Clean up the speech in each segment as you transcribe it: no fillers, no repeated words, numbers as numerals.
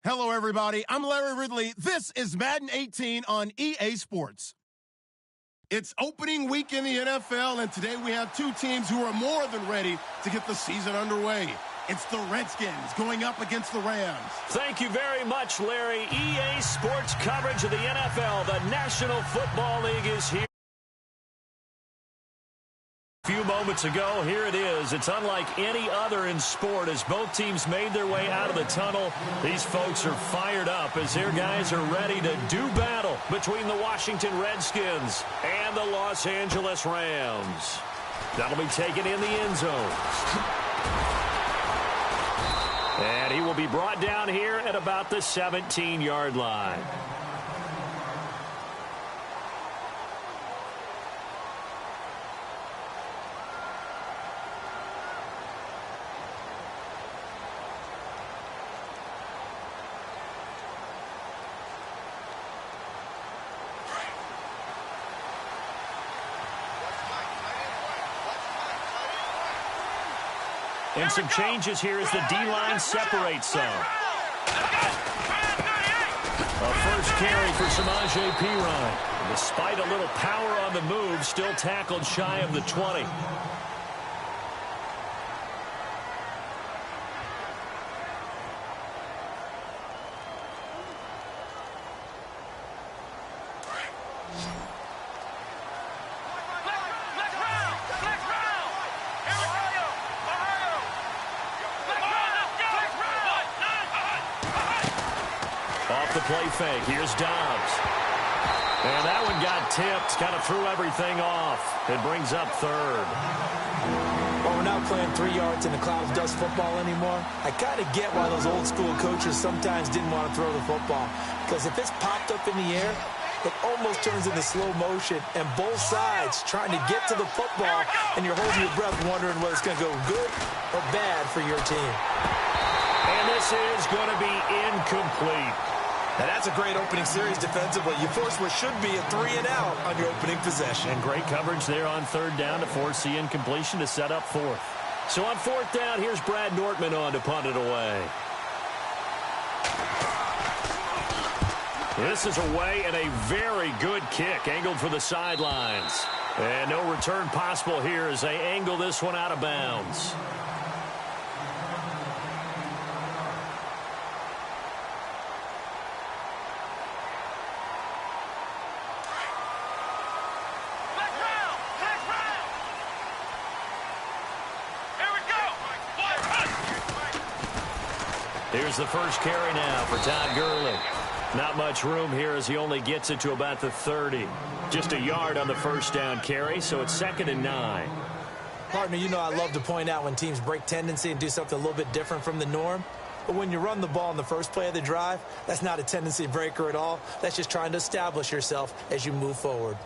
Hello, everybody. I'm Larry Ridley. This is Madden 18 on EA Sports. It's opening week in the NFL, and today we have two teams who are more than ready to get the season underway. It's the Redskins going up against the Rams. Thank you very much, Larry. EA Sports coverage of the NFL. The National Football League is here. A few moments ago, here it is. It's unlike any other in sport as both teams made their way out of the tunnel. These folks are fired up as their guys are ready to do battle between the Washington Redskins and the Los Angeles Rams. That'll be taken in the end zone. And he will be brought down here at about the 17-yard line. And some changes here as the D-line separates some. A first carry for Samaje Perine. Despite a little power on the move, still tackled shy of the 20. Off the play fake. Here's Dobbs. And that one got tipped. Kind of threw everything off. It brings up third. Well, we're not playing 3 yards in the cloud of dust football anymore. I kind of get why those old school coaches sometimes didn't want to throw the football. Because if it's popped up in the air, it almost turns into slow motion. And both sides trying to get to the football, and you're holding your breath wondering whether it's going to go good or bad for your team. And this is going to be incomplete. Now, that's a great opening series defensively. You force what should be a 3-and-out on your opening possession. And great coverage there on third down to force the incompletion to set up fourth. So on fourth down, here's Brad Nortman on to punt it away. This is away and a very good kick angled for the sidelines. And no return possible here as they angle this one out of bounds. Here's the first carry now for Todd Gurley. Not much room here as he only gets it to about the 30. Just a yard on the first down carry, so it's 2nd and 9. Partner, you know I love to point out when teams break tendency and do something a little bit different from the norm. But when you run the ball in the first play of the drive, that's not a tendency breaker at all. That's just trying to establish yourself as you move forward.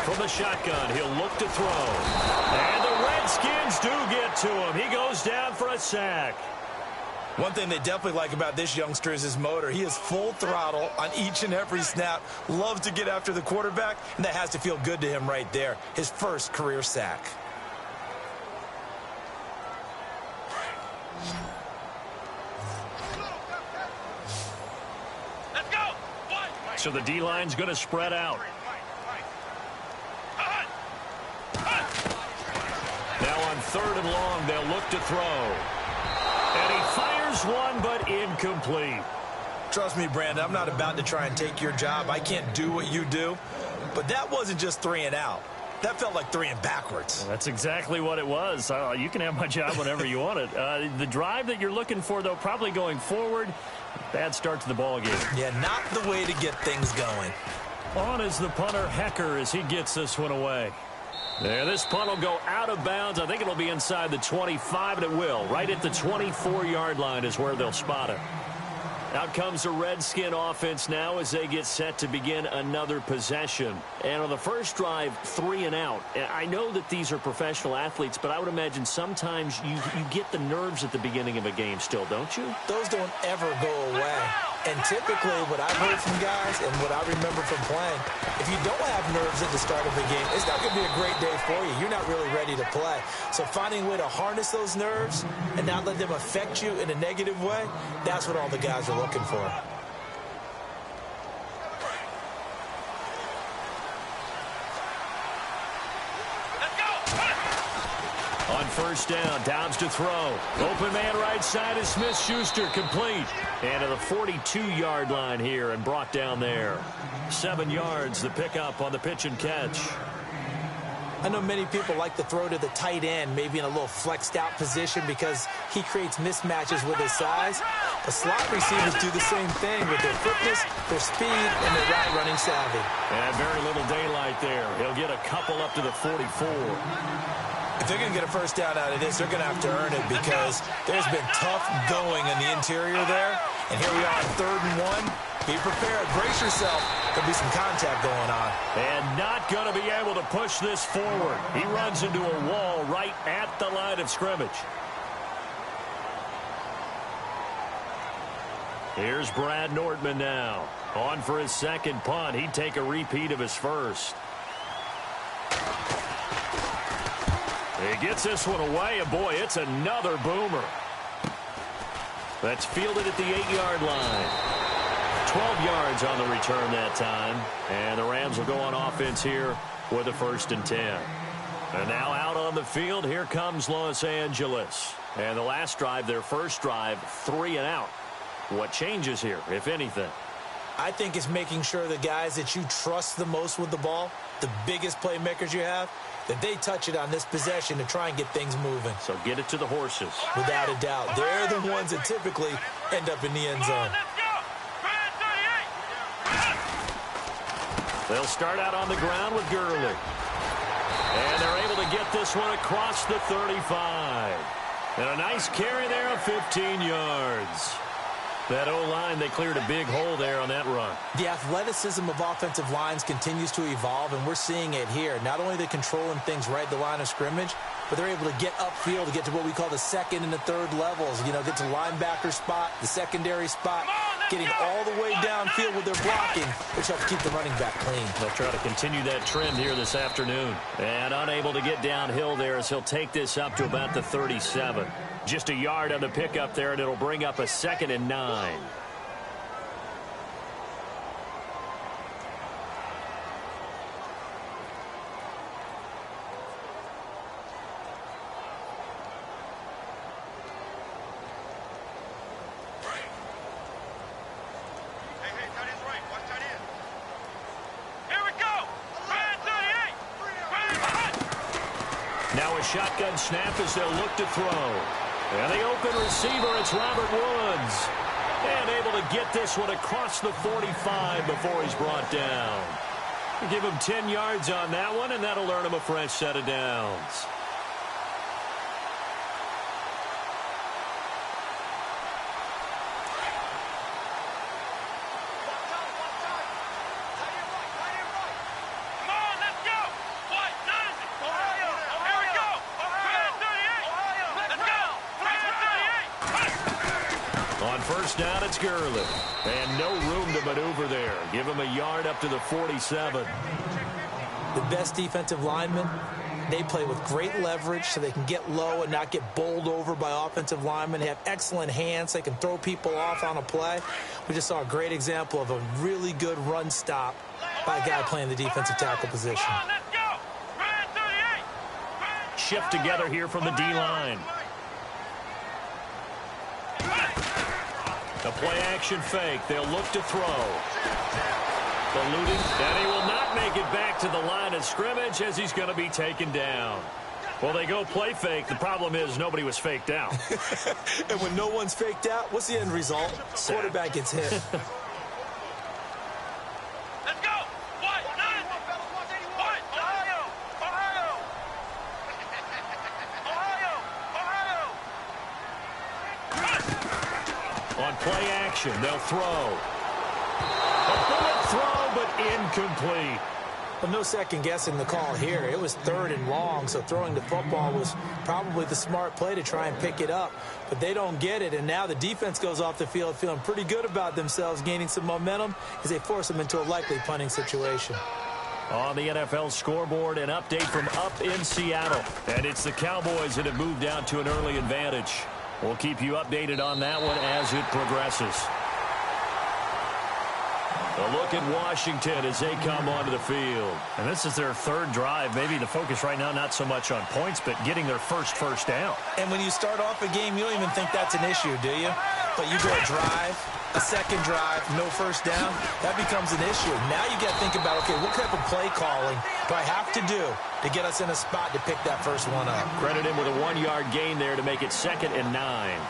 From the shotgun, he'll look to throw. And the Redskins do get to him. He goes down for a sack. One thing they definitely like about this youngster is his motor. He is full throttle on each and every snap. Loves to get after the quarterback, and that has to feel good to him right there. His first career sack. Let's go. So the D-line's going to spread out. Now on 3rd and long, they'll look to throw. And he fires one, but incomplete. Trust me, Brandon, I'm not about to try and take your job. I can't do what you do. But that wasn't just 3-and-out. That felt like 3 and backwards. Well, that's exactly what it was. You can have my job whenever you want it. The drive that you're looking for, though, probably going forward. Bad start to the ball game. Yeah, not the way to get things going. On is the punter, Hecker, as he gets this one away. There, this punt will go out of bounds. I think it'll be inside the 25, and it will. Right at the 24-yard line is where they'll spot it. Out comes the Redskin offense now as they get set to begin another possession. And on the first drive, 3 and out. I know that these are professional athletes, but I would imagine sometimes you get the nerves at the beginning of a game still, don't you? Those don't ever go away. And typically what I've heard from guys and what I remember from playing, if you don't have nerves at the start of a game, it's not going to be a great day for you. You're not really ready to play. So finding a way to harness those nerves and not let them affect you in a negative way, that's what all the guys are looking for. On first down, Dobbs to throw. Open man right side is Smith-Schuster, complete. And to the 42-yard line here and brought down there. 7 yards, the pickup on the pitch and catch. I know many people like to throw to the tight end, maybe in a little flexed out position because he creates mismatches with his size. The slot receivers do the same thing with their quickness, their speed, and their route running savvy. And very little daylight there. He'll get a couple up to the 44. If they're going to get a first down out of this, they're going to have to earn it because there's been tough going in the interior there. And here we are on 3rd and 1. Be prepared. Brace yourself. There'll be some contact going on. And not going to be able to push this forward. He runs into a wall right at the line of scrimmage. Here's Brad Nordman now. On for his second punt. He'd take a repeat of his first. He gets this one away, and boy, it's another boomer. That's fielded at the 8-yard line. 12 yards on the return that time. And the Rams will go on offense here with a 1st and 10. And now out on the field, here comes Los Angeles. And the last drive, their first drive, 3 and out. What changes here, if anything? I think it's making sure the guys that you trust the most with the ball, the biggest playmakers you have, that they touch it on this possession to try and get things moving. So get it to the horses. Without a doubt. They're the ones that typically end up in the end zone. They'll start out on the ground with Gurley. And they're able to get this one across the 35. And a nice carry there of 15 yards. That O-line, they cleared a big hole there on that run. The athleticism of offensive lines continues to evolve, and we're seeing it here. Not only are they controlling things right at the line of scrimmage, but they're able to get upfield to get to what we call the 2nd and the 3rd levels. You know, get to linebacker spot, the secondary spot, getting all the way downfield with their blocking, which helps keep the running back clean. They'll try to continue that trend here this afternoon. And unable to get downhill there as he'll take this up to about the 37. Just a yard on the pickup there, and it'll bring up a 2nd and 9. Now a shotgun snap as they'll look to throw. And the open receiver, it's Robert Woods. And able to get this one across the 45 before he's brought down. Give him 10 yards on that one, and that'll earn him a fresh set of downs. First down, it's Gurley. And no room to maneuver there. Give him a yard up to the 47. The best defensive linemen, they play with great leverage so they can get low and not get bowled over by offensive linemen. They have excellent hands. They can throw people off on a play. We just saw a great example of a really good run stop by a guy playing the defensive tackle position. Shift together here from the D-line. A play-action fake. They'll look to throw. Eluding, and he will not make it back to the line of scrimmage as he's going to be taken down. Well, they go play fake. The problem is nobody was faked out. And when no one's faked out, what's the end result? Quarterback gets hit. On play action, they'll throw. A bullet throw, but incomplete. Well, no second guessing the call here. It was 3rd and long, so throwing the football was probably the smart play to try and pick it up. But they don't get it, and now the defense goes off the field feeling pretty good about themselves, gaining some momentum as they force them into a likely punting situation. On the NFL scoreboard, an update from up in Seattle. And it's the Cowboys that have moved down to an early advantage. We'll keep you updated on that one as it progresses. A look at Washington as they come onto the field. And this is their 3rd drive. Maybe the focus right now not so much on points, but getting their first down. And when you start off a game, you don't even think that's an issue, do you? But you go a drive, a second drive, no first down, that becomes an issue. Now you got to think about, okay, what type of play calling do I have to do to get us in a spot to pick that first one up? Credit him with a 1-yard gain there to make it 2nd and 9.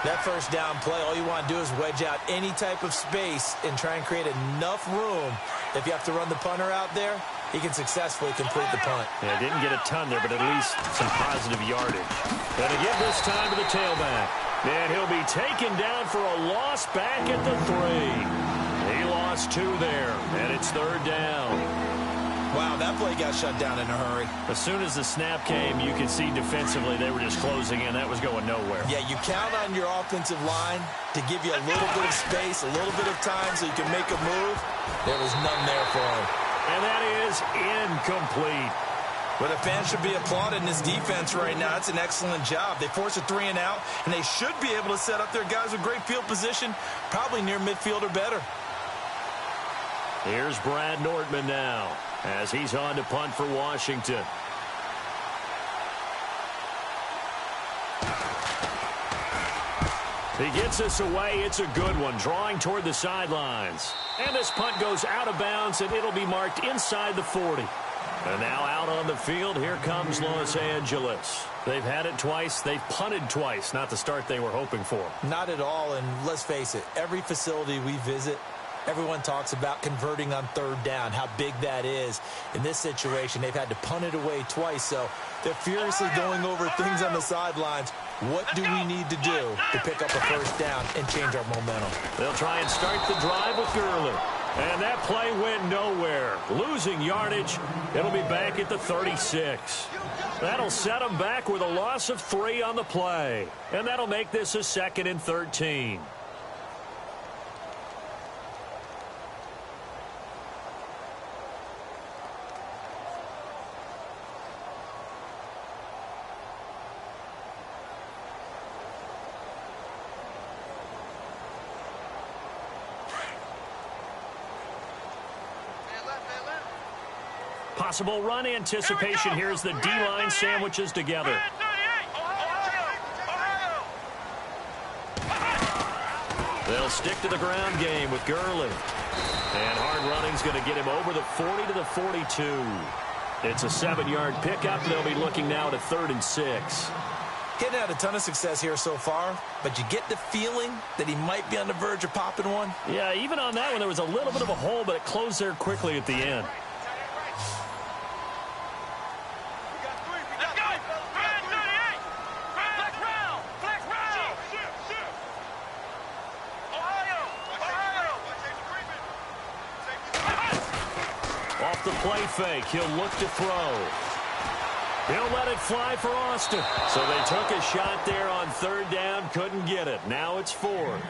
That first down play, all you want to do is wedge out any type of space and try and create enough room. If you have to run the punter out there, he can successfully complete the punt. Yeah, didn't get a ton there, but at least some positive yardage. And again this time to the tailback. And he'll be taken down for a loss back at the 3. He lost 2 there, and it's 3rd down. Wow, that play got shut down in a hurry. As soon as the snap came, you could see defensively they were just closing in. That was going nowhere. Yeah, you count on your offensive line to give you a little bit of space, a little bit of time so you can make a move. There was none there for him. And that is incomplete. Well, the fans should be applauding this defense right now. It's an excellent job. They force a 3 and out, and they should be able to set up their guys with great field position, probably near midfield or better. Here's Brad Nordman now as he's on to punt for Washington. He gets us away. It's a good one, drawing toward the sidelines. And this punt goes out of bounds, and it'll be marked inside the 40. And now out on the field, here comes Los Angeles. They've had it twice. They've punted twice. Not the start they were hoping for. Not at all, and let's face it, every facility we visit, everyone talks about converting on 3rd down, how big that is. In this situation, they've had to punt it away twice, so they're furiously going over things on the sidelines. What do we need to do to pick up a first down and change our momentum? They'll try and start the drive with Gurley. And that play went nowhere. Losing yardage. It'll be back at the 36. That'll set them back with a loss of 3 on the play. And that'll make this a 2nd and 13. Possible run anticipation. Here's the D-line sandwiches together. They'll stick to the ground game with Gurley. And hard running's going to get him over the 40 to the 42. It's a 7-yard pickup. They'll be looking now at 3rd and 6. Getting had a ton of success here so far, but you get the feeling that he might be on the verge of popping one. Yeah, even on that one, there was a little bit of a hole, but it closed there quickly at the end. Off the play fake, he'll look to throw. He'll let it fly for Austin. So they took a shot there on 3rd down, couldn't get it. Now it's 4th.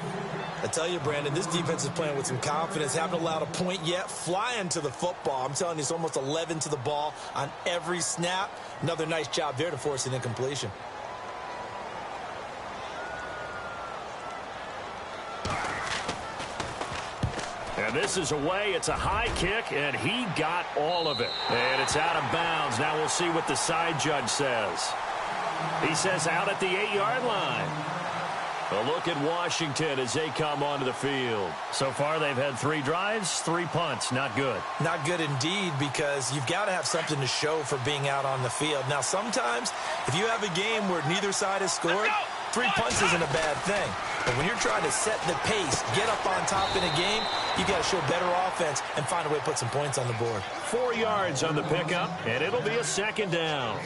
I tell you, Brandon, this defense is playing with some confidence. Haven't allowed a point yet. Flying to the football. I'm telling you, it's almost 11 to the ball on every snap. Another nice job there to force an incompletion. And this is away. It's a high kick, and he got all of it. And it's out of bounds. Now we'll see what the side judge says. He says out at the 8-yard line. A look at Washington as they come onto the field. So far, they've had 3 drives, 3 punts. Not good. Not good indeed, because you've got to have something to show for being out on the field. Now, sometimes, if you have a game where neither side has scored, 3 punts isn't a bad thing. But when you're trying to set the pace, get up on top in a game, you got to show better offense and find a way to put some points on the board. 4 yards on the pickup, and it'll be a 2nd down.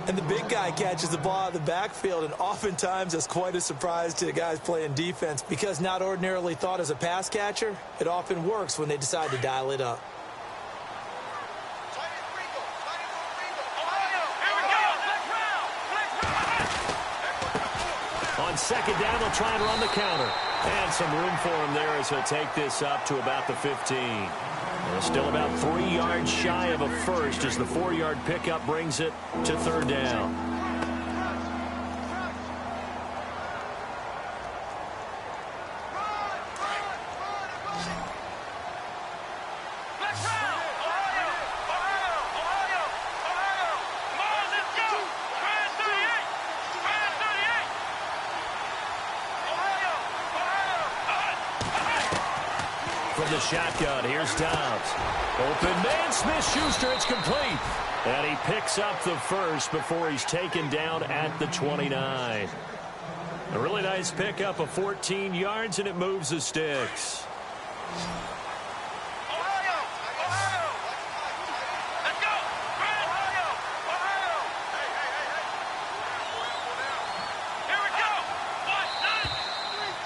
And the big guy catches the ball out of the backfield, and oftentimes that's quite a surprise to the guys playing defense, because not ordinarily thought as a pass catcher, it often works when they decide to dial it up. On second down, they'll try and run the counter. And some room for him there as he'll take this up to about the 15. And still about 3 yards shy of a first as the 4-yard pickup brings it to third down. From the shotgun, here's Dobbs. Open man, Smith-Schuster, it's complete. And he picks up the first before he's taken down at the 29. A really nice pickup of 14 yards, and it moves the sticks.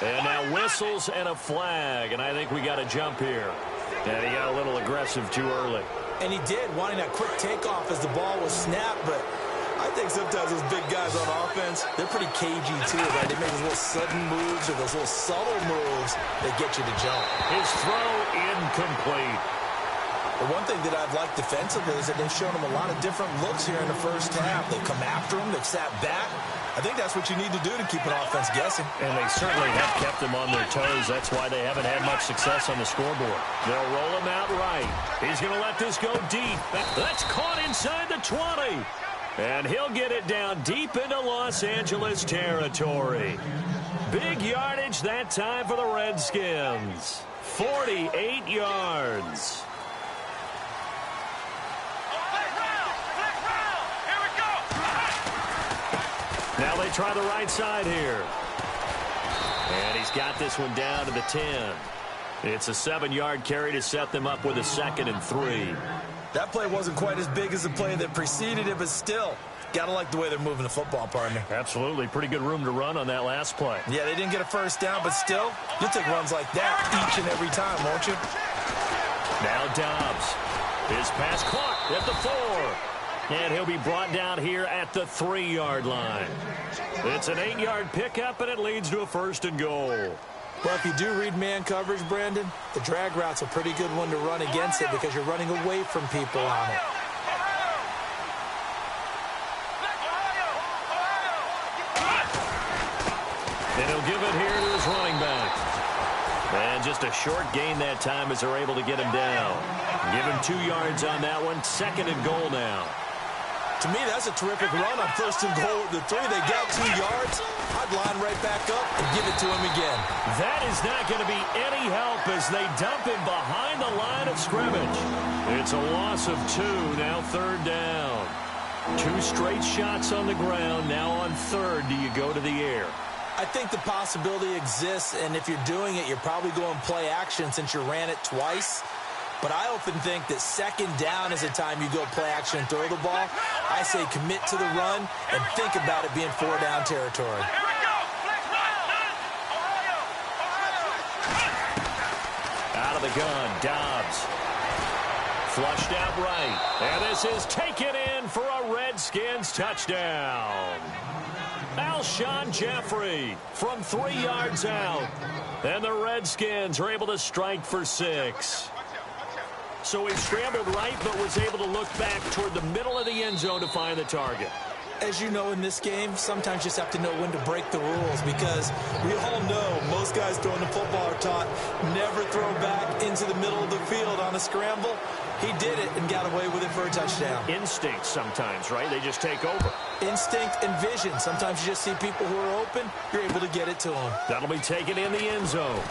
And now whistles and a flag, and I think we got a jump here. And he got a little aggressive too early. And he did, wanting that quick takeoff as the ball was snapped, but I think sometimes those big guys on offense, they're pretty cagey too, right? They make those little sudden moves or those little subtle moves that get you to jump. His throw incomplete. The one thing that I've liked defensively is that they've shown him a lot of different looks here in the first half. They've come after him, they've sat back. I think that's what you need to do to keep an offense guessing. And they certainly have kept them on their toes. That's why they haven't had much success on the scoreboard. They'll roll him out right. He's going to let this go deep. That's caught inside the 20. And he'll get it down deep into Los Angeles territory. Big yardage that time for the Redskins. 48 yards. Now they try the right side here. And he's got this one down to the 10. It's a 7-yard carry to set them up with a 2nd and 3. That play wasn't quite as big as the play that preceded it, but still, got to like the way they're moving the football, partner. Absolutely. Pretty good room to run on that last play. Yeah, they didn't get a first down, but still, you'll take runs like that each and every time, won't you? Now Dobbs. His pass caught at the 4. And he'll be brought down here at the 3-yard line. It's an 8-yard pickup, and it leads to a 1st and goal. Well, if you do read man coverage, Brandon, the drag route's a pretty good one to run against it because you're running away from people on it. And he'll give it here to his running back. And just a short gain that time as they're able to get him down. Give him 2 yards on that one. 2nd and goal now. To me, that's a terrific run on 1st and goal with the 3. They got 2 yards. I'd line right back up and give it to him again. That is not going to be any help as they dump him behind the line of scrimmage. It's a loss of 2, now 3rd down. 2 straight shots on the ground. Now on 3rd, do you go to the air? I think the possibility exists, and if you're doing it, you're probably going play action since you ran it twice. But I often think that 2nd down is the time you go play action and throw the ball. I say commit to the run and think about it being 4-down territory. Out of the gun, Dobbs. Flushed out right. And this is taken in for a Redskins touchdown. Alshon Jeffrey from 3 yards out. And the Redskins are able to strike for 6. So he scrambled right, but was able to look back toward the middle of the end zone to find the target. As you know, in this game, sometimes you just have to know when to break the rules because we all know most guys throwing the football are taught never throw back into the middle of the field on a scramble. He did it and got away with it for a touchdown. Instinct sometimes, right? They just take over. Instinct and vision. Sometimes you just see people who are open, you're able to get it to them. That'll be taken in the end zone.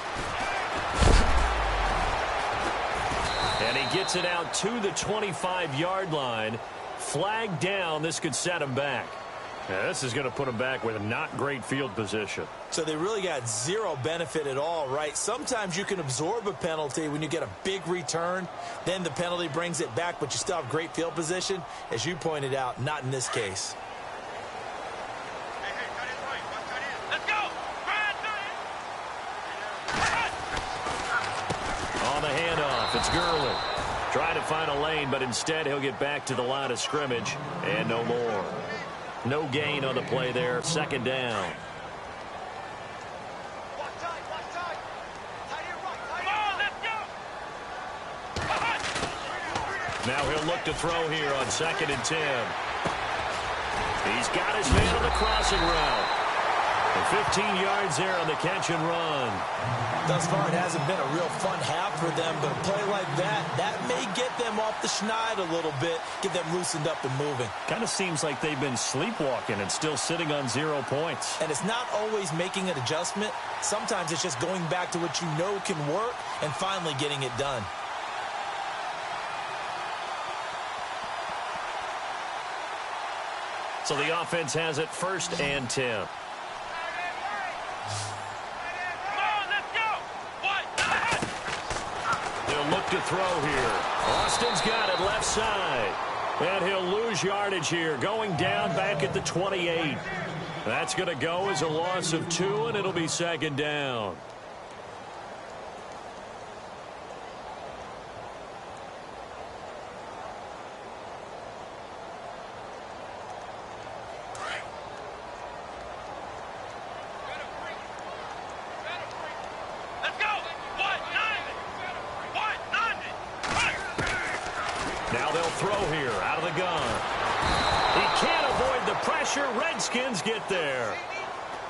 And he gets it out to the 25-yard line. Flag down. This could set him back. Yeah, this is going to put him back with a not great field position. So they really got zero benefit at all, right? Sometimes you can absorb a penalty when you get a big return. Then the penalty brings it back, but you still have great field position. As you pointed out, not in this case. On the handoff, it's Gurley. Trying to find a lane, but instead he'll get back to the line of scrimmage and no more. No gain on the play there. 2nd down. Now he'll look to throw here on 2nd and 10. He's got his man on the crossing route. And 15 yards there on the catch and run. Thus far, it hasn't been a real fun half for them, but a play like that may get them off the schneid a little bit, get them loosened up and moving. Kind of seems like they've been sleepwalking and still sitting on 0 points. And it's not always making an adjustment. Sometimes it's just going back to what you know can work and finally getting it done. So the offense has it 1st and 10. They'll look to throw here. Austin's got it left side. And he'll lose yardage here, going down back at the 28. That's going to go as a loss of 2, and it'll be 2nd down. Now they'll throw here out of the gun. He can't avoid the pressure. Redskins get there.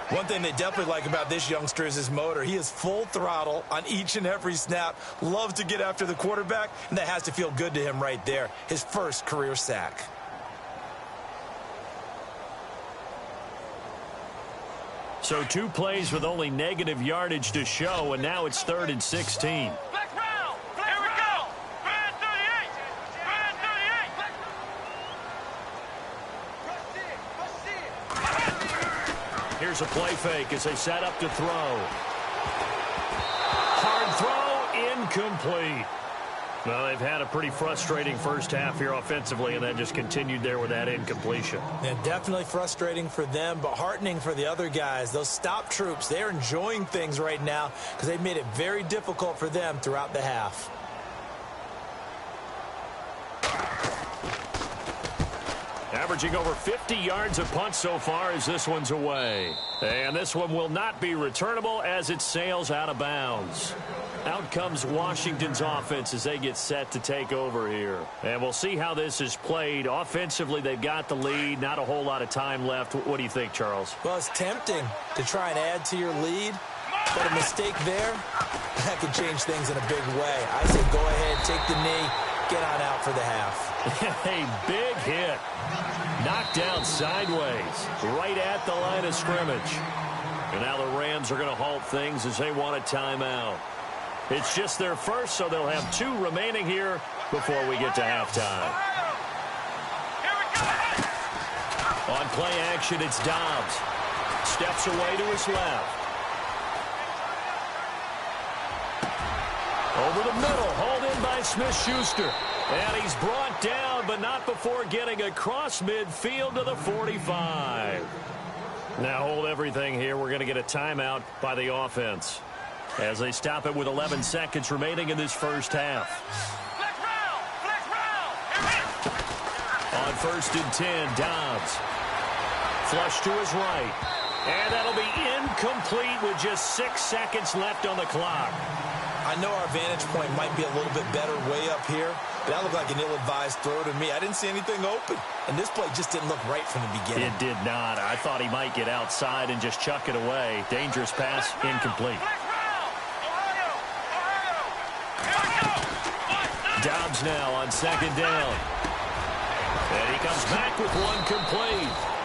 One thing they definitely like about this youngster is his motor. He is full throttle on each and every snap. Loves to get after the quarterback, and that has to feel good to him right there. His first career sack. So 2 plays with only negative yardage to show, and now it's 3rd and 16. Here's a play fake as they set up to throw. Hard throw, incomplete. Well, they've had a pretty frustrating first half here offensively, and that just continued there with that incompletion. Yeah, definitely frustrating for them, but heartening for the other guys. Those stop troops, they're enjoying things right now because they've made it very difficult for them throughout the half. Averaging over 50 yards a punt so far as this one's away. And this one will not be returnable as it sails out of bounds. Out comes Washington's offense as they get set to take over here. And we'll see how this is played. Offensively, they've got the lead. Not a whole lot of time left. What do you think, Charles? Well, it's tempting to try and add to your lead, but a mistake there, that could change things in a big way. I say go ahead, take the knee, get on out for the half. A big hit. Knocked down sideways, right at the line of scrimmage. And now the Rams are going to halt things as they want a timeout. It's just their first, so they'll have 2 remaining here before we get to halftime. On play action, it's Dobbs. Steps away to his left. Over the middle, hauled in by Smith-Schuster. And he's brought down, but not before getting across midfield to the 45. Now hold everything here. We're going to get a timeout by the offense as they stop it with 11 seconds remaining in this first half. On 1st and 10, Dobbs. Flush to his right. And that'll be incomplete with just 6 seconds left on the clock. I know our vantage point might be a little bit better way up here, but that looked like an ill-advised throw to me. I didn't see anything open, and this play just didn't look right from the beginning. It did not. I thought he might get outside and just chuck it away. Dangerous pass, incomplete. Dobbs now on 2nd down. And he comes back with one complete.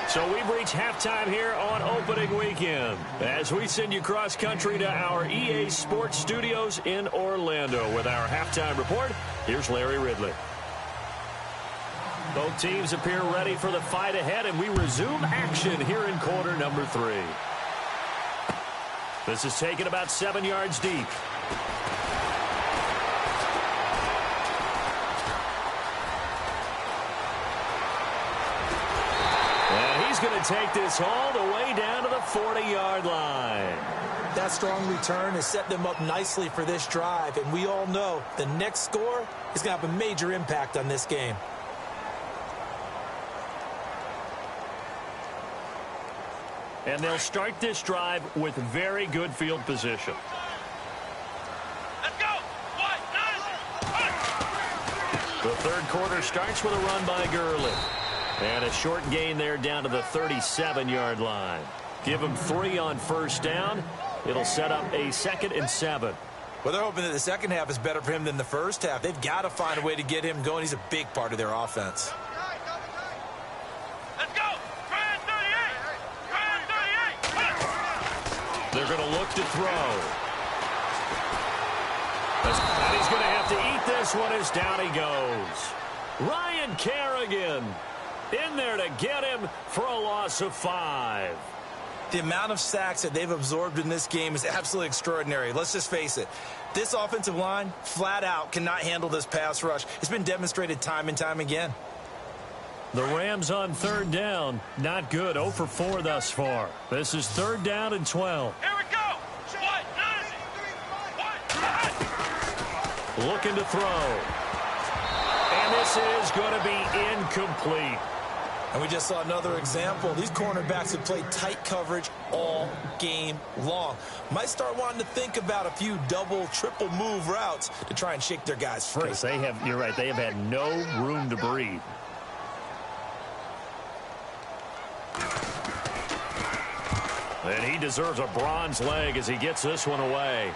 So we've reached halftime here on opening weekend as we send you cross-country to our EA Sports Studios in Orlando with our halftime report. Here's Larry Ridley. Both teams appear ready for the fight ahead, and we resume action here in quarter number 3. This is taken about 7 yards deep. He's going to take this all the way down to the 40-yard line. That strong return has set them up nicely for this drive, and we all know the next score is going to have a major impact on this game. And they'll start this drive with very good field position. Let's go! 1, 9, The third quarter starts with a run by Gurley. And a short gain there down to the 37-yard line. Give him 3 on first down. It'll set up a 2nd and 7. Well, they're hoping that the second half is better for him than the first half. They've got to find a way to get him going. He's a big part of their offense. Let's go! Try 38! They're going to look to throw. And he's going to have to eat this one as down he goes. Ryan Kerrigan in there to get him for a loss of 5. The amount of sacks that they've absorbed in this game is absolutely extraordinary. Let's just face it. This offensive line, flat out, cannot handle this pass rush. It's been demonstrated time and time again. The Rams on third down. Not good. 0 for 4 thus far. This is 3rd down and 12. Here we go! Looking to throw. And this is going to be incomplete. And we just saw another example. These cornerbacks have played tight coverage all game long. Might start wanting to think about a few double, triple move routes to try and shake their guys free. Because you're right, they have had no room to breathe. And he deserves a bronze leg as he gets this one away.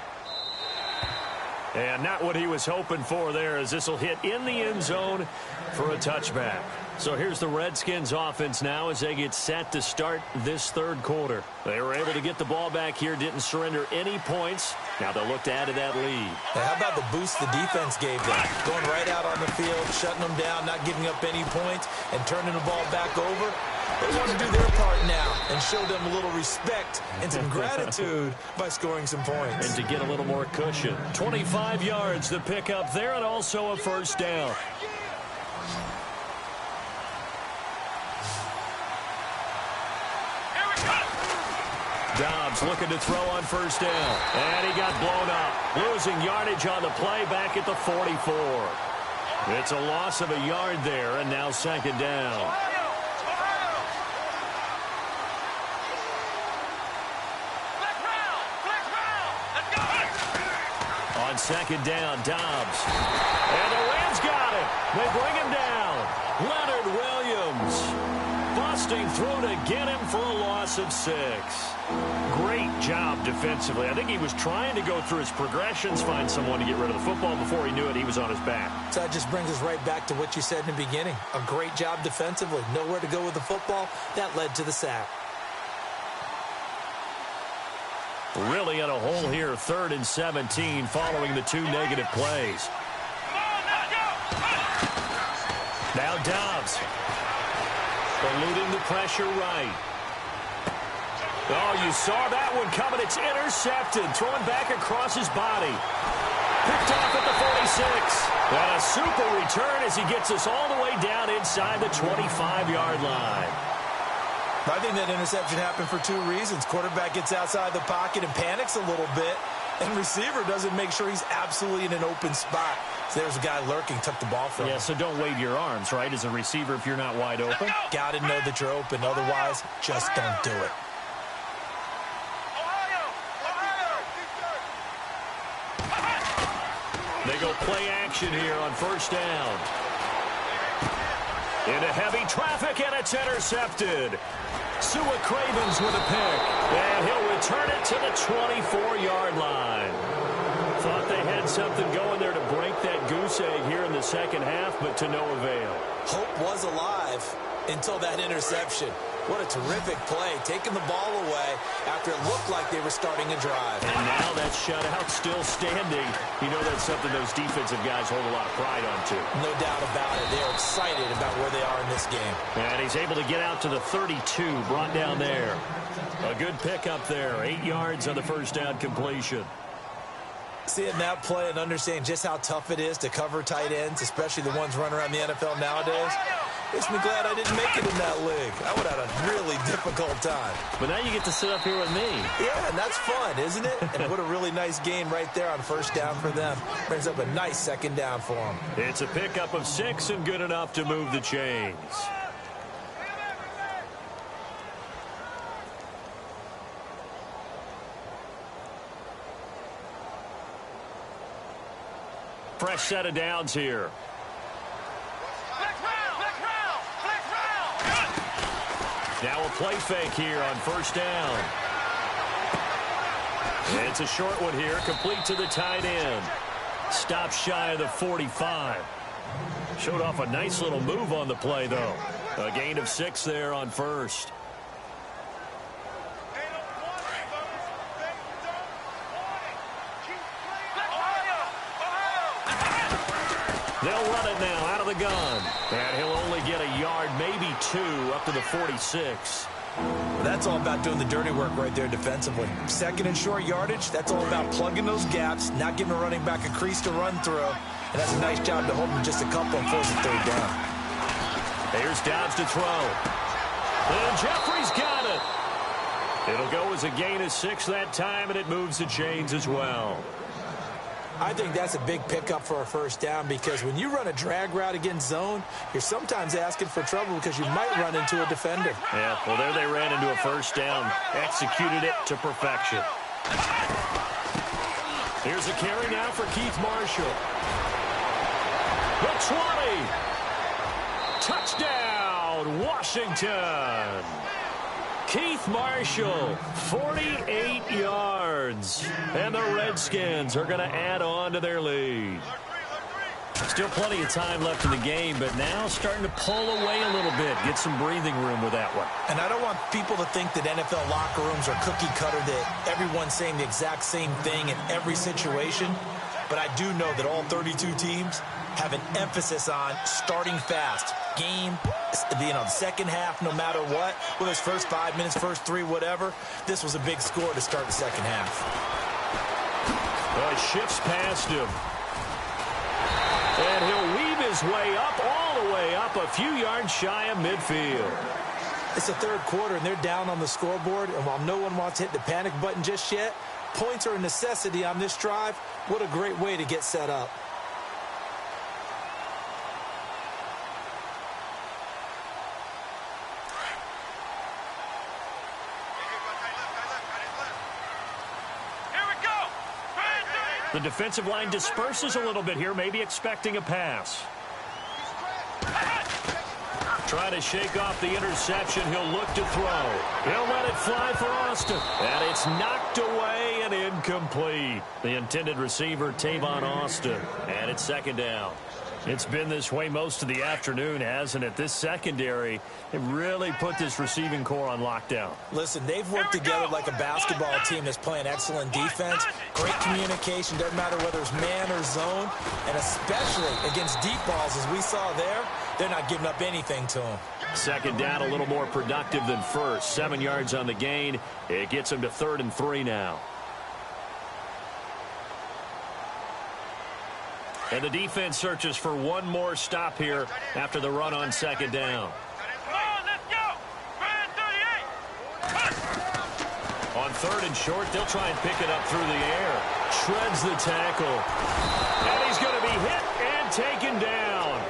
And not what he was hoping for there, as this will hit in the end zone for a touchback. So here's the Redskins offense now as they get set to start this third quarter. They were able to get the ball back here, didn't surrender any points. Now they'll look to add to that lead. Now, how about the boost the defense gave them? Going right out on the field, shutting them down, not giving up any points, and turning the ball back over. They want to do their part now and show them a little respect and some gratitude by scoring some points. And to get a little more cushion. 25 yards the pick up there, and also a first down. Dobbs looking to throw on first down. And he got blown up. Losing yardage on the play back at the 44. It's a loss of a yard there, and now 2nd down. On 2nd down, Dobbs. And the Rams got it. They bring him down. Leonard Williams busting through to get him for a loss of 6. Great job defensively. I think he was trying to go through his progressions, find someone to get rid of the football. Before he knew it, he was on his back. So that just brings us right back to what you said in the beginning. A great job defensively. Nowhere to go with the football. That led to the sack. Really in a hole here, 3rd and 17 following the 2 negative plays. Now Dobbs eluding the pressure right. Oh, you saw that one coming. It's intercepted. Thrown back across his body. Picked off at the 46. And a super return as he gets us all the way down inside the 25-yard line. I think that interception happened for 2 reasons. Quarterback gets outside the pocket and panics a little bit. And receiver doesn't make sure he's absolutely in an open spot. So there's a guy lurking, took the ball from him. Yeah, so don't wave your arms, right, as a receiver if you're not wide open. Got to know that you're open. Otherwise, just don't do it. They go play action here on first down. Into heavy traffic, and it's intercepted. Sua Cravens with a pick, and he'll return it to the 24-yard line. Thought they had something going there to break that goose egg here in the second half, but to no avail. Hope was alive until that interception. What a terrific play, taking the ball away after it looked like they were starting a drive. And now that shutout still standing. You know that's something those defensive guys hold a lot of pride on, too. No doubt about it. They're excited about where they are in this game. And he's able to get out to the 32, brought down there. A good pickup there, 8 yards on the first down completion. Seeing that play and understanding just how tough it is to cover tight ends, especially the ones running around the NFL nowadays, makes me glad I didn't make it in that league. I would have had a really difficult time. But now you get to sit up here with me. Yeah, and that's fun, isn't it? And what a really nice gain right there on first down for them. Brings up a nice second down for them. It's a pickup of 6 and good enough to move the chains. Fresh set of downs here. Now a play fake here on first down. It's a short one here, complete to the tight end. Stop shy of the 45. Showed off a nice little move on the play, though. A gain of 6 there on first. They'll run it now out of the gun. And he'll only get a yard, maybe 2, up to the 46. Well, that's all about doing the dirty work right there defensively. Second and short yardage, that's all about plugging those gaps, not giving a running back a crease to run through. And that's a nice job to hold him just a couple and force a third down. Here's Dobbs to throw. And Jeffrey's got it. It'll go as a gain of 6 that time, and it moves the chains as well. I think that's a big pickup for a first down because when you run a drag route against zone, you're sometimes asking for trouble because you might run into a defender. Yeah, well, there they ran into a first down. Executed it to perfection. Here's a carry now for Keith Marshall. The 20. Touchdown, Washington. Keith Marshall, 48 yards. And the Redskins are going to add on to their lead. Still plenty of time left in the game, but now starting to pull away a little bit. Get some breathing room with that one. And I don't want people to think that NFL locker rooms are cookie cutter, that everyone's saying the exact same thing in every situation. But I do know that all 32 teams have an emphasis on starting fast. Game, the second half, no matter what, whether it's first 5 minutes, first 3, whatever, this was a big score to start the second half. Shifts past him. And he'll weave his way up, all the way up, a few yards shy of midfield. It's the third quarter, and they're down on the scoreboard, and while no one wants to hit the panic button just yet, points are a necessity on this drive. What a great way to get set up. The defensive line disperses a little bit here, maybe expecting a pass. Trying to shake off the interception. He'll look to throw. He'll let it fly for Austin. And it's knocked away and incomplete. The intended receiver, Tavon Austin. And it's second down. It's been this way most of the afternoon, hasn't it? This secondary, it really put this receiving core on lockdown. Listen, they've worked together like a basketball team that's playing excellent defense. Great communication, doesn't matter whether it's man or zone. And especially against deep balls, as we saw there, they're not giving up anything to them. Second down, a little more productive than first. 7 yards on the gain. It gets them to 3rd and 3 now. And the defense searches for one more stop here after the run on second down. Come on, let's go! Brand 38! On 3rd and short, they'll try and pick it up through the air. Shreds the tackle. And he's going to be hit and taken down.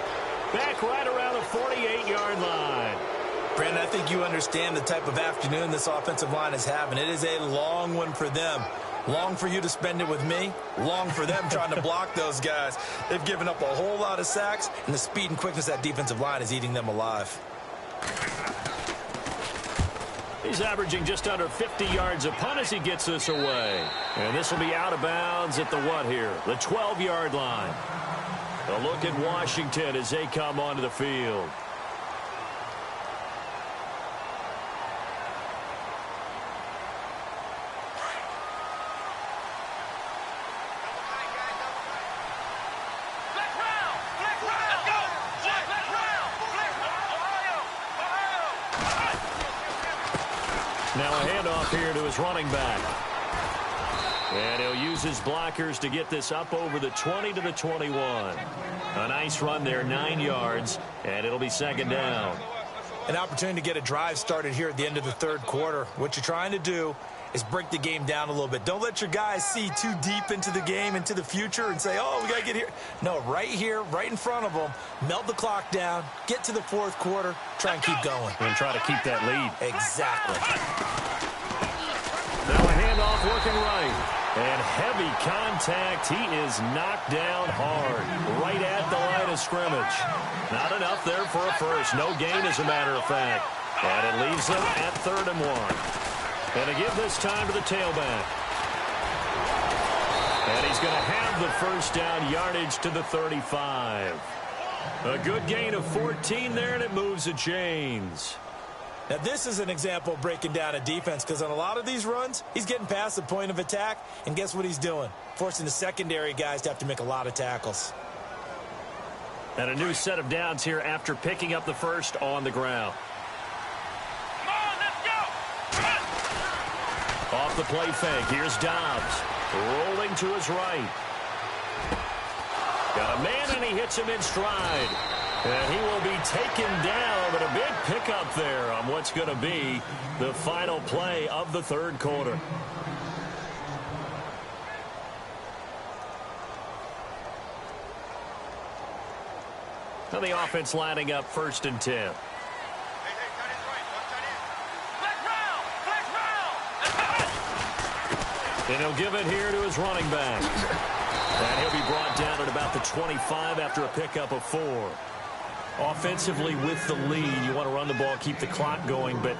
Back right around the 48-yard line. Brandon, I think you understand the type of afternoon this offensive line is having. It is a long one for them. Long for you to spend it with me. Long for them trying to block those guys. They've given up a whole lot of sacks, and the speed and quickness of that defensive line is eating them alive. He's averaging just under 50 yards a punt as he gets this away. And this will be out of bounds at the what here? The 12-yard line. A look at Washington as they come onto the field. Now a handoff here to his running back. And he'll use his blockers to get this up over the 20 to the 21. A nice run there, 9 yards, and it'll be second down. An opportunity to get a drive started here at the end of the third quarter. What you're trying to do is break the game down a little bit. Don't let your guys see too deep into the game, into the future, and say, oh, we got to get here. No, right here, right in front of them, melt the clock down, get to the fourth quarter, try and keep going. And try to keep that lead. Exactly. Now a handoff working right. And heavy contact. He is knocked down hard, right at the line of scrimmage. Not enough there for a first. No gain, as a matter of fact. And it leaves them at 3rd and 1. And to give this time to the tailback. And he's going to have the first down, yardage to the 35. A good gain of 14 there, and it moves the chains. Now, this is an example of breaking down a defense, because on a lot of these runs, he's getting past the point of attack, and guess what he's doing? Forcing the secondary guys to have to make a lot of tackles. And a new set of downs here after picking up the first on the ground. Come on, let's go! Off the play fake, here's Dobbs. Rolling to his right. Got a man, and he hits him in stride. And he will be taken down, but a big pickup there on what's going to be the final play of the 3rd quarter. Now the offense lining up 1st and 10. And he'll give it here to his running back. And he'll be brought down at about the 25 after a pickup of 4. Offensively with the lead, you want to run the ball, keep the clock going, but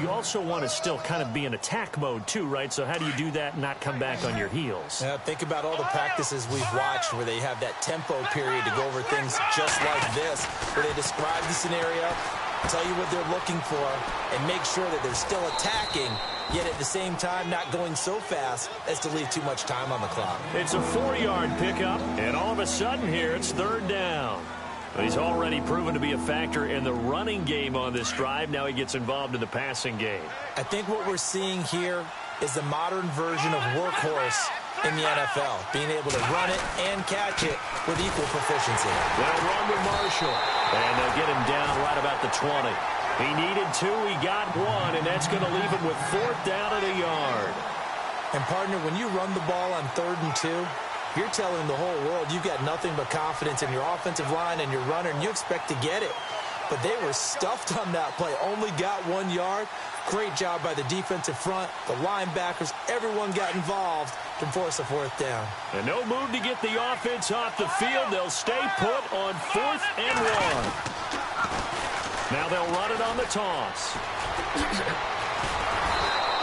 you also want to still kind of be in attack mode too, right? So how do you do that and not come back on your heels? Think about all the practices we've watched where they have that tempo period to go over things just like this, where they describe the scenario, tell you what they're looking for, and make sure that they're still attacking, yet at the same time not going so fast as to leave too much time on the clock. It's a 4-yard pickup, and all of a sudden here it's 3rd down. He's already proven to be a factor in the running game on this drive. Now he gets involved in the passing game. I think what we're seeing here is the modern version of workhorse in the NFL, being able to run it and catch it with equal proficiency. They'll run with Marshall, and they'll get him down right about the 20. He needed 2, he got 1, and that's going to leave him with 4th down at a yard. And, partner, when you run the ball on 3rd and 2, you're telling the whole world you've got nothing but confidence in your offensive line and your runner, and you expect to get it. But they were stuffed on that play, only got 1 yard. Great job by the defensive front, the linebackers, everyone got involved to force a 4th down. And no move to get the offense off the field. They'll stay put on 4th and 1. Now they'll run it on the toss.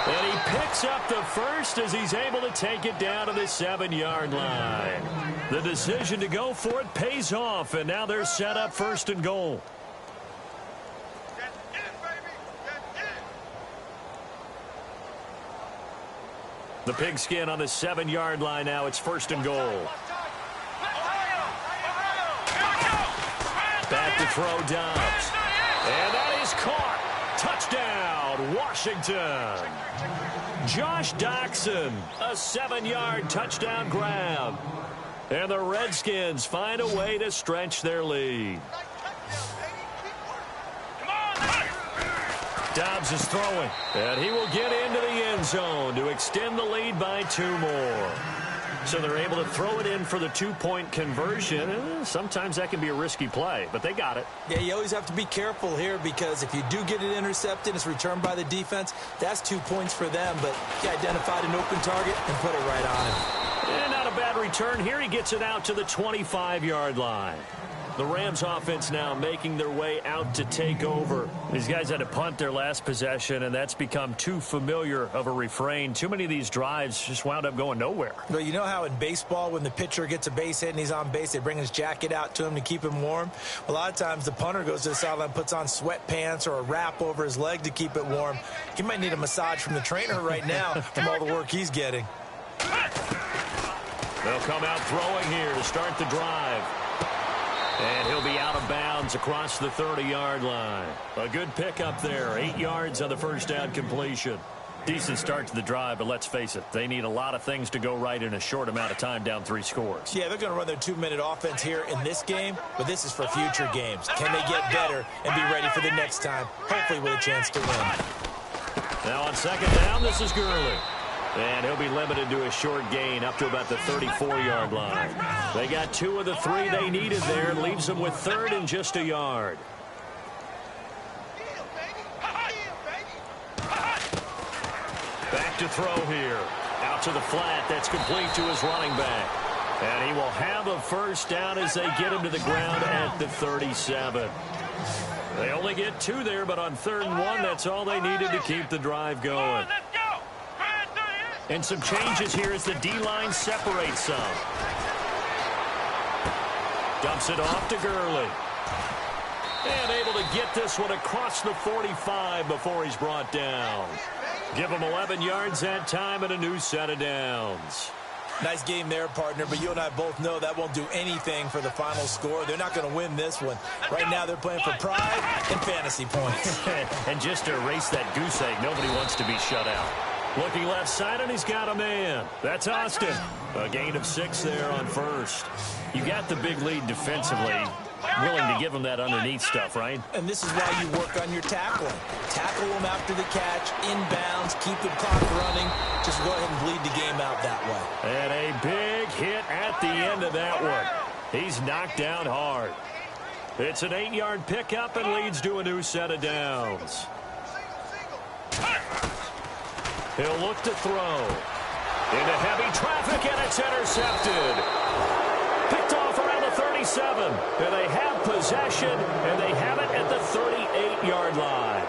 And he picks up the first as he's able to take it down to the 7-yard line. The decision to go for it pays off, and now they're set up 1st and goal. The pigskin on the 7-yard line now. It's 1st and goal. Back to throw Dobbs. And that is caught. Touchdown, Washington. Josh Doxson, a 7-yard touchdown grab. And the Redskins find a way to stretch their lead. Dobbs is throwing, and he will get into the end zone to extend the lead by 2 more. So they're able to throw it in for the 2-point conversion. Sometimes that can be a risky play, but they got it. Yeah, you always have to be careful here, because if you do get it intercepted, it's returned by the defense. That's 2 points for them, but he identified an open target and put it right on him. And not a bad return here. He gets it out to the 25-yard line. The Rams offense now making their way out to take over. These guys had to punt their last possession, and that's become too familiar of a refrain. Too many of these drives just wound up going nowhere. Well, you know how in baseball, when the pitcher gets a base hit and he's on base, they bring his jacket out to him to keep him warm? A lot of times the punter goes to the sideline, puts on sweatpants or a wrap over his leg to keep it warm. He might need a massage from the trainer right now from all the work he's getting. They'll come out throwing here to start the drive. And he'll be out of bounds across the 30-yard line. A good pickup there. 8 yards on the first down completion. Decent start to the drive, but let's face it, they need a lot of things to go right in a short amount of time, down 3 scores. Yeah, they're going to run their 2-minute offense here in this game, but this is for future games. Can they get better and be ready for the next time, hopefully with a chance to win? Now on 2nd down, this is Gurley. And he'll be limited to a short gain up to about the 34-yard line. They got 2 of the 3 they needed there, and leaves them with 3rd and just a yard. Back to throw here. Out to the flat. That's complete to his running back. And he will have a first down as they get him to the ground at the 37. They only get 2 there, but on 3rd and 1, that's all they needed to keep the drive going. And some changes here as the D-line separates some. Dumps it off to Gurley. And able to get this one across the 45 before he's brought down. Give him 11 yards that time and a new set of downs. Nice game there, partner, but you and I both know that won't do anything for the final score. They're not going to win this one. Right now they're playing for pride and fantasy points. And just to erase that goose egg, nobody wants to be shut out. Looking left side, and he's got a man. That's Austin. A gain of 6 there on first. You got the big lead defensively. Willing to give him that underneath stuff, right? And this is why you work on your tackling. Tackle them after the catch, inbounds, keep the clock running. Just go ahead and bleed the game out that way. And a big hit at the end of that one. He's knocked down hard. It's an 8-yard pickup and leads to a new set of downs. He'll look to throw. Into heavy traffic, and it's intercepted. Picked off around the 37. And they have possession, and they have it at the 38-yard line.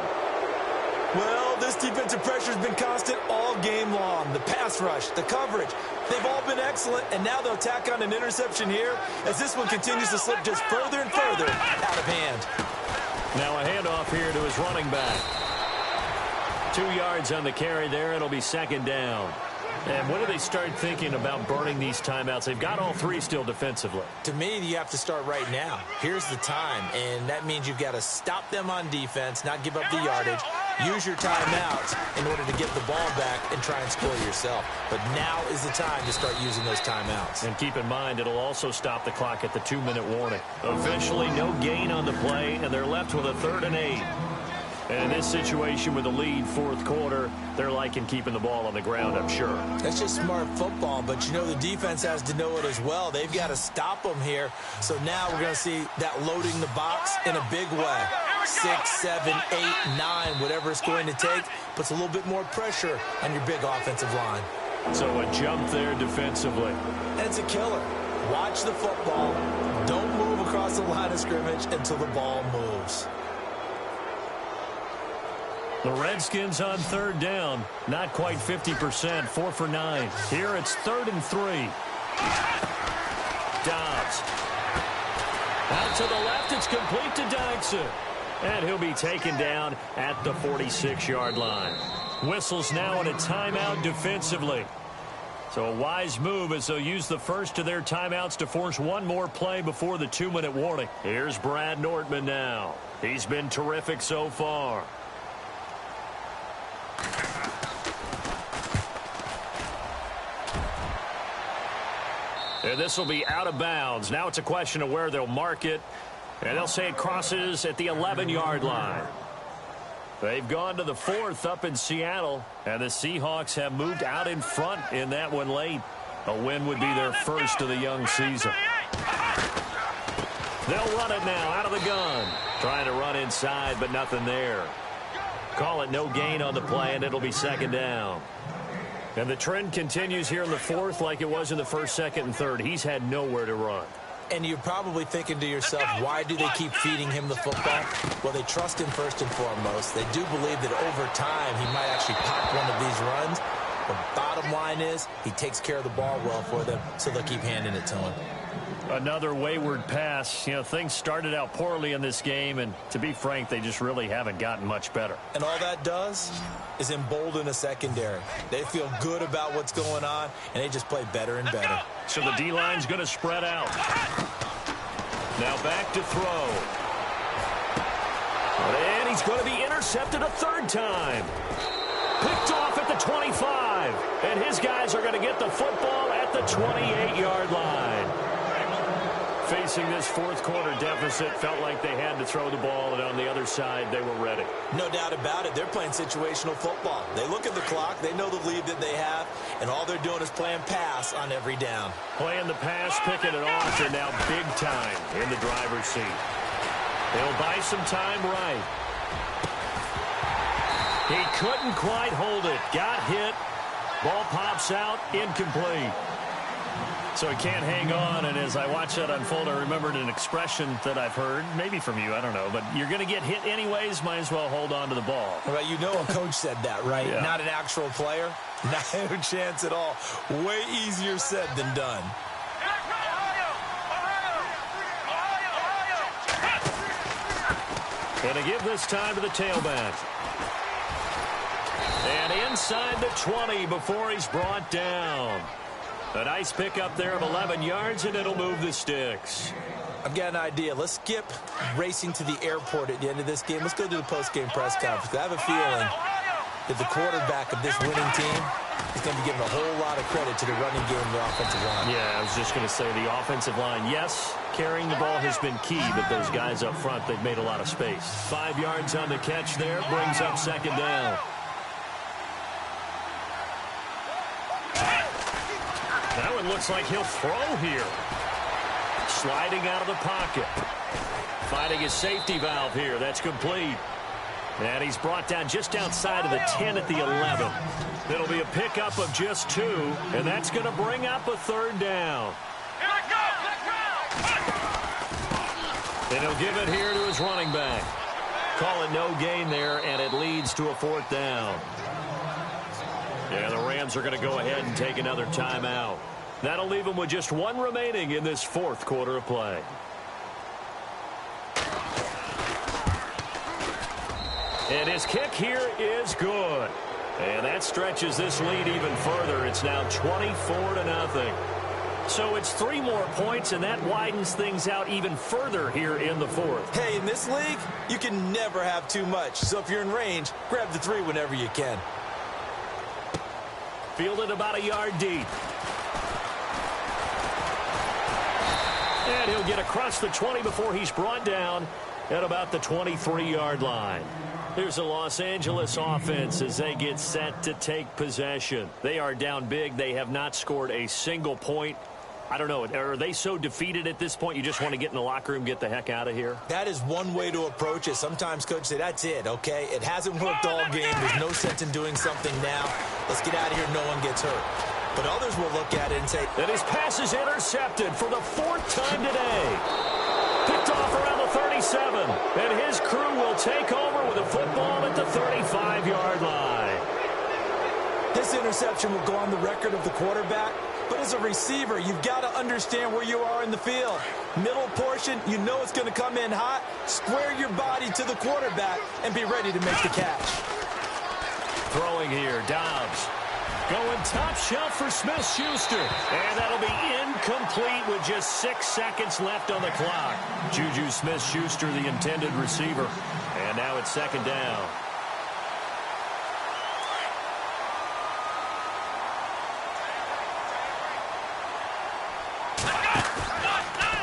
Well, this defensive pressure has been constant all game long. The pass rush, the coverage, they've all been excellent, and now they'll tack on an interception here as this one continues to slip just further and further out of hand. Now a handoff here to his running back. 2 yards on the carry there. It'll be 2nd down. And when do they start thinking about burning these timeouts? They've got all 3 still defensively. To me, you have to start right now. Here's the time, and that means you've got to stop them on defense, not give up the yardage, use your timeouts in order to get the ball back and try and score yourself. But now is the time to start using those timeouts. And keep in mind, it'll also stop the clock at the 2-minute warning. Officially, no gain on the play, and they're left with a 3rd and 8. And in this situation with a lead 4th quarter, they're liking keeping the ball on the ground, I'm sure. That's just smart football, but you know the defense has to know it as well. They've got to stop them here. So now we're going to see that loading the box in a big way. 6, 7, 8, 9, whatever it's going to take, puts a little bit more pressure on your big offensive line. So a jump there defensively. And it's a killer. Watch the football. Don't move across the line of scrimmage until the ball moves. The Redskins on 3rd down. Not quite 50%. 4 for 9. Here it's 3rd and 3. Dobbs. Out to the left. It's complete to Dyson. And he'll be taken down at the 46-yard line. Whistles now in a timeout defensively. So a wise move as they'll use the first of their timeouts to force one more play before the 2-minute warning. Here's Brad Nortman now. He's been terrific so far. And this will be out of bounds. Now it's a question of where they'll mark it. And they'll say it crosses at the 11-yard line. They've gone to the 4th up in Seattle. And the Seahawks have moved out in front in that one late. A win would be their first of the young season. They'll run it now out of the gun. Trying to run inside, but nothing there. Call it no gain on the play, and it'll be 2nd down. And the trend continues here in the 4th like it was in the 1st, 2nd, and 3rd. He's had nowhere to run. And you're probably thinking to yourself, why do they keep feeding him the football? Well, they trust him first and foremost. They do believe that over time he might actually pop one of these runs. The bottom line is he takes care of the ball well for them, so they'll keep handing it to him. Another wayward pass. You know, things started out poorly in this game, and to be frank, they just really haven't gotten much better. And all that does is embolden a secondary. They feel good about what's going on, and they just play better and better. So the D-line's going to spread out. Now back to throw. And he's going to be intercepted a 3rd time. Picked off at the 25. And his guys are going to get the football at the 28-yard line. Facing this 4th quarter deficit, felt like they had to throw the ball, and on the other side, they were ready. No doubt about it. They're playing situational football. They look at the clock. They know the lead that they have, and all they're doing is playing pass on every down. Playing the pass, picking it off, and now big time in the driver's seat. They'll buy some time right. He couldn't quite hold it. Got hit. Ball pops out, incomplete. So he can't hang on, and as I watch that unfold, I remembered an expression that I've heard, maybe from you, I don't know, but you're going to get hit anyways, might as well hold on to the ball. Well, you know a coach said that, right? Yeah. Not an actual player. No chance at all. Way easier said than done. Going to give this time to the tailback. And inside the 20 before he's brought down. A nice pickup there of 11 yards, and it'll move the sticks. I've got an idea. Let's skip racing to the airport at the end of this game. Let's go to the post-game press conference. I have a feeling that the quarterback of this winning team is going to be giving a whole lot of credit to the running game and the offensive line. Yeah, I was just going to say the offensive line, yes, carrying the ball has been key, but those guys up front, they've made a lot of space. 5 yards on the catch there, brings up second down. Now it looks like he'll throw here. Sliding out of the pocket. Finding his safety valve here. That's complete. And he's brought down just outside of the 10 at the 11. It'll be a pickup of just 2, and that's going to bring up a third down. And he'll give it here to his running back. Call it no gain there, and it leads to a fourth down. Yeah, the Rams are going to go ahead and take another timeout. That'll leave them with just 1 remaining in this fourth quarter of play. And his kick here is good. And that stretches this lead even further. It's now 24-0. So it's 3 more points, and that widens things out even further here in the fourth. Hey, in this league, you can never have too much. So if you're in range, grab the 3 whenever you can. Fielded about a yard deep. And he'll get across the 20 before he's brought down at about the 23-yard line. Here's the Los Angeles offense as they get set to take possession. They are down big. They have not scored a single point. I don't know. Are they so defeated at this point you just want to get in the locker room, get the heck out of here? That is one way to approach it. Sometimes coaches say, that's it, okay? It hasn't worked all game. There's no sense in doing something now. Let's get out of here. No one gets hurt. But others will look at it and say, that his pass is intercepted for the 4th time today. Picked off around the 37. And his crew will take over with a football at the 35-yard line. This interception will go on the record of the quarterback. But as a receiver, you've got to understand where you are in the field. Middle portion, you know it's going to come in hot. Square your body to the quarterback and be ready to make the catch. Throwing here, Dobbs. Going top shelf for Smith-Schuster. And that'll be incomplete with just 6 seconds left on the clock. Juju Smith-Schuster, the intended receiver. And now it's second down.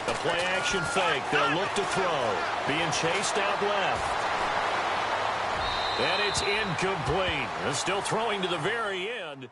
The play-action fake. They'll look to throw. Being chased out left. And it's incomplete. They're still throwing to the very end.